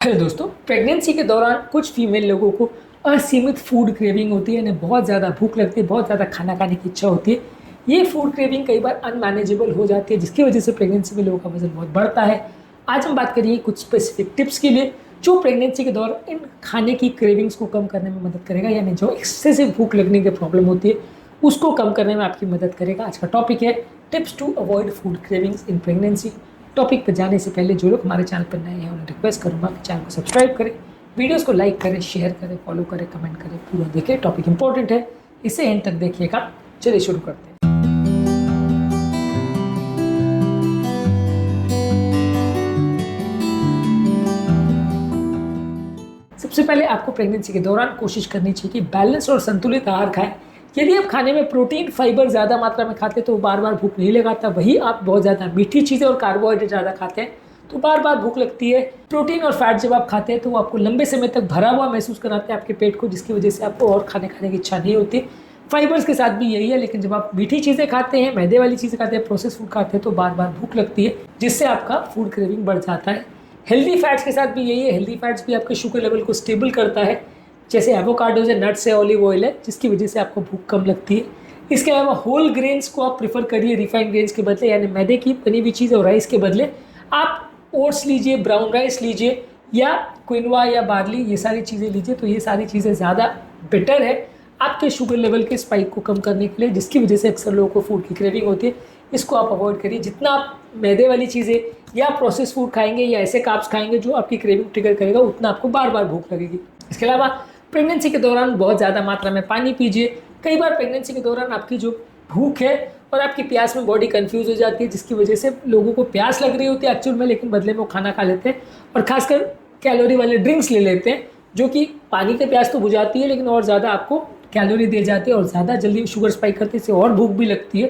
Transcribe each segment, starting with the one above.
Hello दोस्तों, pregnancy के दौरान कुछ फीमेल लोगों को असीमित फूड क्रेविंग होती है, इन्हें बहुत ज़्यादा भूख लगती है, बहुत ज़्यादा खाना खाने की इच्छा होती है। ये फूड क्रेविंग कई बार अनमैनेजेबल हो जाती है, जिसकी वजह से प्रेगनेंसी में लोगों का वजन बहुत बढ़ता है। आज हम बात करेंगे कुछ स्पेसिफिक टिप्स के लिए जो प्रेगनेंसी के दौरान इन खाने की क्रेविंग्स को कम करने में मदद करेगा, यानी जो एक्सेसिव भूख लगने की प्रॉब्लम होती है उसको कम करने में आपकी मदद करेगा। आज का टॉपिक है tips to avoid food cravings in pregnancy. Topic पर जाने से पहले जो लोग हमारे चैनल पर नए हैं उन्हें रिक्वेस्ट करूंगा कि चैनल को सब्सक्राइब करें, वीडियोस को लाइक करें, शेयर करें, फॉलो करें, कमेंट करें, पूरा देखें। टॉपिक इंपॉर्टेंट है, इसे एंड तक देखिएगा। चलिए शुरू करते हैं। सबसे पहले आपको प्रेगनेंसी के दौरान कोशिश करनी चाहिए कि बैलेंस और संतुलित आहार खाएं। यदि आप खाने में प्रोटीन फाइबर ज़्यादा मात्रा में खाते हैं तो बार बार भूख नहीं लगाता। वही आप बहुत ज़्यादा मीठी चीज़ें और कार्बोहाइड्रेट ज़्यादा खाते हैं तो बार बार भूख लगती है। प्रोटीन और फैट जब आप खाते हैं तो वो आपको लंबे समय तक भरा हुआ महसूस कराते हैं आपके पेट को, जिसकी वजह से आपको और खाने की इच्छा नहीं होती। फाइबर्स के साथ भी यही है, लेकिन जब आप मीठी चीज़ें खाते हैं, मैदे वाली चीज़ें खाते हैं, प्रोसेस फूड खाते हैं तो बार बार भूख लगती है, जिससे आपका फूड क्रेविंग बढ़ जाता है। हेल्दी फैट्स के साथ भी यही है। हेल्दी फैट्स भी आपके शुगर लेवल को स्टेबल करता है, जैसे एवोकाडोज है, नट्स है, ऑलिव ऑयल है, जिसकी वजह से आपको भूख कम लगती है। इसके अलावा होल ग्रेन्स को आप प्रेफर करिए रिफाइंड ग्रेन्स के बदले, यानी मैदे की बनी हुई चीज़ और राइस के बदले आप ओट्स लीजिए, ब्राउन राइस लीजिए या क्विनोआ या बार्ली, ये सारी चीज़ें लीजिए। तो ये सारी चीज़ें ज़्यादा बेटर है आपके शुगर लेवल के स्पाइक को कम करने के लिए, जिसकी वजह से अक्सर लोगों को फूड की क्रेविंग होती है। इसको आप अवॉइड करिए। जितना आप मैदे वाली चीज़ें या प्रोसेस फूड खाएंगे या ऐसे कार्ब्स खाएंगे जो आपकी क्रेविंग ट्रिगर करेगा, उतना आपको बार बार भूख लगेगी। इसके अलावा प्रेगनेंसी के दौरान बहुत ज़्यादा मात्रा में पानी पीजिए। कई बार प्रेगनेंसी के दौरान आपकी जो भूख है और आपकी प्यास में बॉडी कंफ्यूज हो जाती है, जिसकी वजह से लोगों को प्यास लग रही होती है एक्चुअल में, लेकिन बदले में वो खाना खा लेते हैं और खासकर कैलोरी वाले ड्रिंक्स ले लेते हैं, जो कि पानी की प्यास तो बुझाती है लेकिन और ज़्यादा आपको कैलोरी दे जाती है और ज़्यादा जल्दी शुगर स्पाइक करते हैं, इससे और भूख भी लगती है।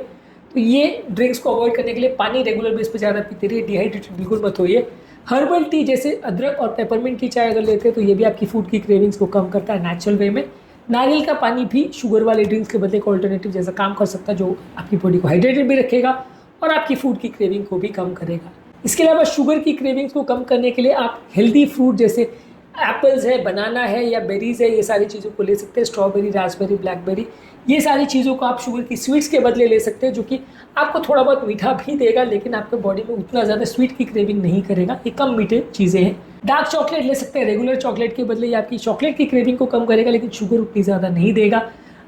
तो ये ड्रिंक्स को अवॉइड करने के लिए पानी रेगुलर बेस पर ज़्यादा पीते रहिए। डिहाइड्रेटेड बिल्कुल मत होइए। हर्बल टी जैसे अदरक और पेपरमिंट की चाय अगर लेते हैं तो ये भी आपकी फूड की क्रेविंग्स को कम करता है नेचुरल वे में। नारियल का पानी भी शुगर वाले ड्रिंक्स के बदले एक ऑल्टरनेटिव जैसा काम कर सकता है, जो आपकी बॉडी को हाइड्रेटेड भी रखेगा और आपकी फूड की क्रेविंग को भी कम करेगा। इसके अलावा शुगर की क्रेविंग्स को कम करने के लिए आप हेल्दी फ्रूट जैसे एप्पल्स है, बनाना है या बेरीज है, ये सारी चीज़ों को ले सकते हैं। स्ट्रॉबेरी, रास्पबेरी, ब्लैकबेरी, ये सारी चीज़ों को आप शुगर की स्वीट्स के बदले ले सकते हैं, जो कि आपको थोड़ा बहुत मीठा भी देगा लेकिन आपके बॉडी में उतना ज़्यादा स्वीट की क्रेविंग नहीं करेगा। ये कम मीठे चीज़ें हैं। डार्क चॉकलेट ले सकते हैं रेगुलर चॉकलेट के बदले, ये आपकी चॉकलेट की क्रेविंग को कम करेगा लेकिन शुगर उतनी ज़्यादा नहीं देगा।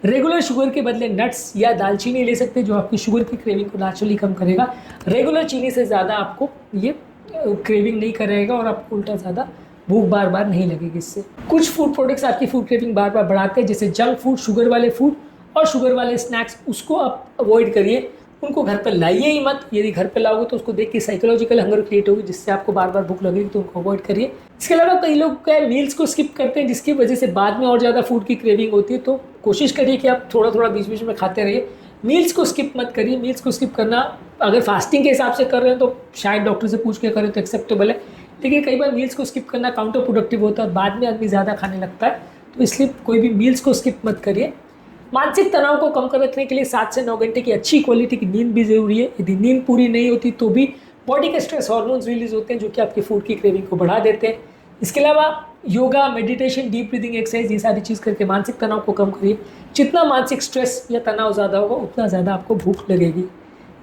रेगुलर शुगर के बदले नट्स या दालचीनी ले सकते हैं, जो आपकी शुगर की क्रेविंग को नेचुरली कम करेगा। रेगुलर चीनी से ज़्यादा आपको ये क्रेविंग नहीं करेगा और आपको उल्टा ज़्यादा भूख बार बार नहीं लगेगी इससे। कुछ फूड प्रोडक्ट्स आपकी फूड क्रेविंग बार बार बढ़ाते हैं, जैसे जंक फूड, शुगर वाले फूड और शुगर वाले स्नैक्स, उसको आप अवॉइड करिए। उनको घर पर लाइए ही मत। यदि घर पर लाओगे तो उसको देख के साइकोलॉजिकल हंगर क्रिएट होगी, जिससे आपको बार बार भूख लगेगी, तो उनको अवॉइड करिए। इसके अलावा कई लोग क्या मील्स को स्किप करते हैं, जिसकी वजह से बाद में और ज़्यादा फूड की क्रेविंग होती है। तो कोशिश करिए कि आप थोड़ा थोड़ा बीच बीच में खाते रहिए। मील्स को स्किप मत करिए। मील्स को स्किप करना अगर फास्टिंग के हिसाब से कर रहे हैं तो शायद डॉक्टर से पूछ के करें तो एक्सेप्टेबल है, लेकिन कई बार मील्स को स्किप करना काउंटर प्रोडक्टिव होता है और बाद में आदमी ज़्यादा खाने लगता है। तो इसलिए कोई भी मील्स को स्किप मत करिए। मानसिक तनाव को कम कर रखने के लिए 7 से 9 घंटे की अच्छी क्वालिटी की नींद भी ज़रूरी है। यदि नींद पूरी नहीं होती तो भी बॉडी के स्ट्रेस हार्मोन्स रिलीज होते हैं, जो कि आपकी फूड की क्रेविंग को बढ़ा देते हैं। इसके अलावा yoga, meditation, deep breathing exercise, ये सारी चीज़ करके मानसिक तनाव को कम करिए। जितना मानसिक स्ट्रेस या तनाव ज़्यादा होगा उतना ज़्यादा आपको भूख लगेगी।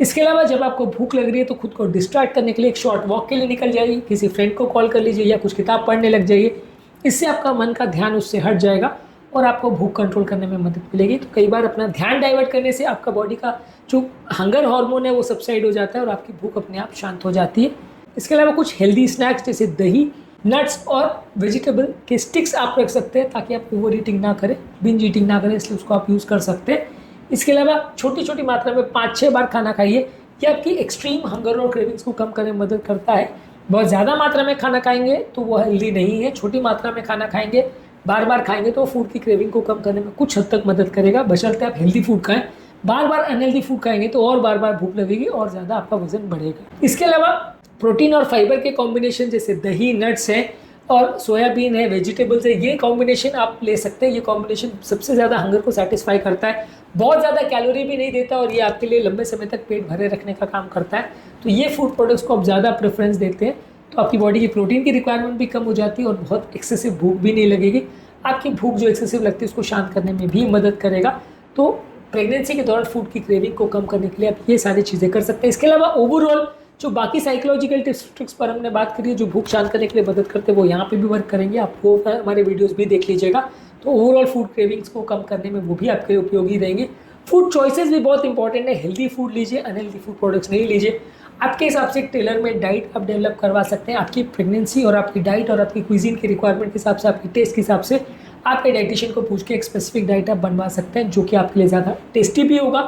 इसके अलावा जब आपको भूख लग रही है तो खुद को डिस्ट्रैक्ट करने के लिए एक शॉर्ट वॉक के लिए निकल जाइए, किसी फ्रेंड को कॉल कर लीजिए या कुछ किताब पढ़ने लग जाइए। इससे आपका मन का ध्यान उससे हट जाएगा और आपको भूख कंट्रोल करने में मदद मिलेगी। तो कई बार अपना ध्यान डाइवर्ट करने से आपका बॉडी का जो हंगर हार्मोन है वो सबसाइड हो जाता है और आपकी भूख अपने आप शांत हो जाती है। इसके अलावा कुछ हेल्दी स्नैक्स जैसे दही, नट्स और वेजिटेबल के स्टिक्स आप रख सकते हैं, ताकि आप ओवर ईटिंग ना करें, बिंज ईटिंग ना करें, इसलिए उसको आप यूज़ कर सकते हैं। इसके अलावा छोटी छोटी मात्रा में 5-6 बार खाना खाइए। ये आपकी एक्सट्रीम हंगर और क्रेविंग्स को कम करने में मदद करता है। बहुत ज़्यादा मात्रा में खाना खाएंगे तो वो हेल्दी नहीं है। छोटी मात्रा में खाना खाएंगे, बार बार खाएंगे तो फूड की क्रेविंग को कम करने में कुछ हद तक मदद करेगा, बशर्ते आप हेल्दी फूड खाएं। बार बार अनहेल्दी फूड खाएंगे तो और बार बार भूख लगेगी और ज़्यादा आपका वजन बढ़ेगा। इसके अलावा प्रोटीन और फाइबर के कॉम्बिनेशन जैसे दही, नट्स है और सोयाबीन है, वेजिटेबल्स है, ये कॉम्बिनेशन आप ले सकते हैं। ये कॉम्बिनेशन सबसे ज़्यादा हंगर को सेटिस्फाई करता है, बहुत ज़्यादा कैलोरी भी नहीं देता और ये आपके लिए लंबे समय तक पेट भरे रखने का काम करता है। तो ये फूड प्रोडक्ट्स को आप ज़्यादा प्रेफरेंस देते हैं तो आपकी बॉडी की प्रोटीन की रिक्वायरमेंट भी कम हो जाती है और बहुत एक्सेसिव भूख भी नहीं लगेगी। आपकी भूख जो एक्सेसिव लगती है उसको शांत करने में भी मदद करेगा। तो प्रेगनेंसी के दौरान फूड की क्रेविंग को कम करने के लिए आप ये सारी चीज़ें कर सकते हैं। इसके अलावा ओवरऑल जो बाकी साइकोलॉजिकल टिप्स ट्रिक्स पर हमने बात करी है, जो भूख शांत करने के लिए मदद करते हैं, वो यहाँ पे भी वर्क करेंगे। आप वो हमारे वीडियोस भी देख लीजिएगा। तो ओवरऑल फूड क्रेविंग्स को कम करने में वो भी आपके लिए उपयोगी रहेंगे। फूड चॉइसेस भी बहुत इंपॉर्टेंट है। हेल्दी फूड लीजिए, अनहेल्दी फूड प्रोडक्ट्स नहीं लीजिए। आपके हिसाब से एक टेलर में डाइट आप डेवलप करवा सकते हैं। आपकी प्रेगनेंसी और आपकी डाइट और आपकी क्विजीन की रिक्वायरमेंट के हिसाब से, आपकी टेस्ट के हिसाब से आपके डाइटिशियन को पूछ के एक स्पेसिफिक डाइट आप बनवा सकते हैं, जो कि आपके लिए ज़्यादा टेस्टी भी होगा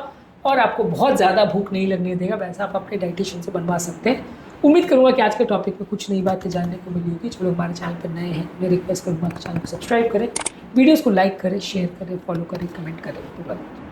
और आपको बहुत ज़्यादा भूख नहीं लगने देगा। वैसा आप अपने डाइटिशियन से बनवा सकते हैं। उम्मीद करूँगा कि आज के टॉपिक में कुछ नई बातें जानने को मिली होगी। जो लोग हमारे चैनल पर नए हैं, मैं रिक्वेस्ट करूँगा कि चैनल को सब्सक्राइब करें, वीडियोज़ को लाइक करें, शेयर करें, फॉलो करें, कमेंट करें।